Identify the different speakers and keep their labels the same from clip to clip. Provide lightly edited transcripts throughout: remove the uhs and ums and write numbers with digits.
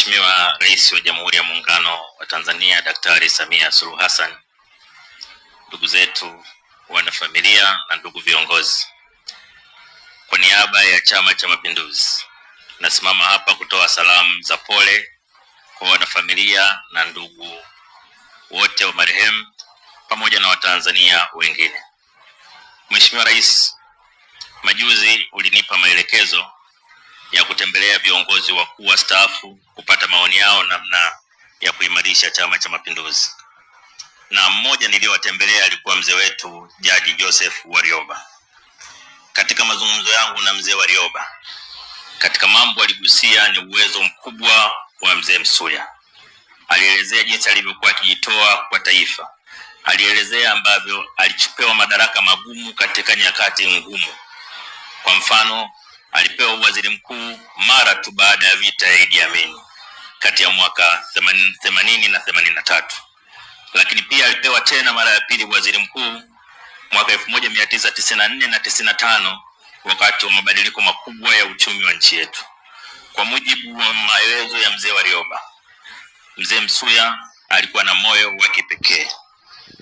Speaker 1: Mheshimiwa Rais wa Jamhuri ya Muungano wa Tanzania Daktari Samia Suluhu Hassan, ndugu zetu wanafamilia na ndugu viongozi, kwa niaba ya Chama cha Mapinduzi nasimama hapa kutoa salamu za pole kwa wanafamilia na ndugu wote wa marehemu pamoja na Watanzania wengine. Mheshimiwa Rais, majuzi ulinipa maelekezo ya kutembelea viongozi wakuu wastaafu kupata maoni yao namna ya kuimarisha Chama cha Mapinduzi. Na mmoja niliyowatembelea alikuwa mzee wetu Jaji Joseph Warioba. Katika mazungumzo yangu na mzee Warioba, katika mambo aligusia ni uwezo mkubwa wa mzee Msuya. Alielezea jinsi alivyokuwa akijitoa kwa taifa. Alielezea ambavyo alipewa madaraka magumu katika nyakati ngumu. Kwa mfano, alipewa waziri mkuu mara tu baada ya vita ya Idi Amin kati ya mwaka 80 na 83. Lakini pia alipewa tena mara ya pili waziri mkuu mwaka 1994 na 95 wakati wa mabadiliko makubwa ya uchumi wa nchi yetu. Kwa mujibu wa maelezo ya mzee Warioba, mzee Msuya alikuwa na moyo wa kipekee.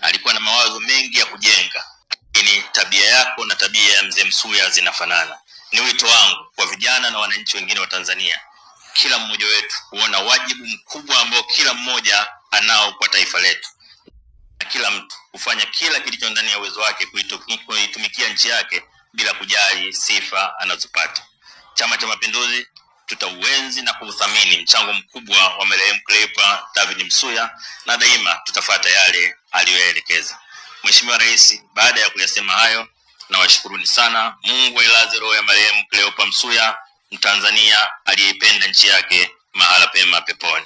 Speaker 1: Alikuwa na mawazo mengi ya kujenga. Lakini tabia yako na tabia ya mzee Msuya zinafanana. Ni wito wangu kwa vijana na wananchi wengine wa Tanzania, kila mmoja wetu kuona wajibu mkubwa ambao kila mmoja anao kwa taifa letu. Na kila mtu kufanya kila kilicho ndani ya uwezo wake kuitumikia nchi yake bila kujali sifa anazopata. Chama cha Mapinduzi tutauenzi na kuuthamini mchango mkubwa wa marehemu Cleopa David Msuya, na daima tutafuata yale aliyoyaelekeza. Mheshimiwa Rais, baada ya kuyasema hayo, nawashukuruni sana. Mungu ailaze roho ya marehemu Cleopa Msuya, Mtanzania aliyeipenda nchi yake, mahala pema peponi.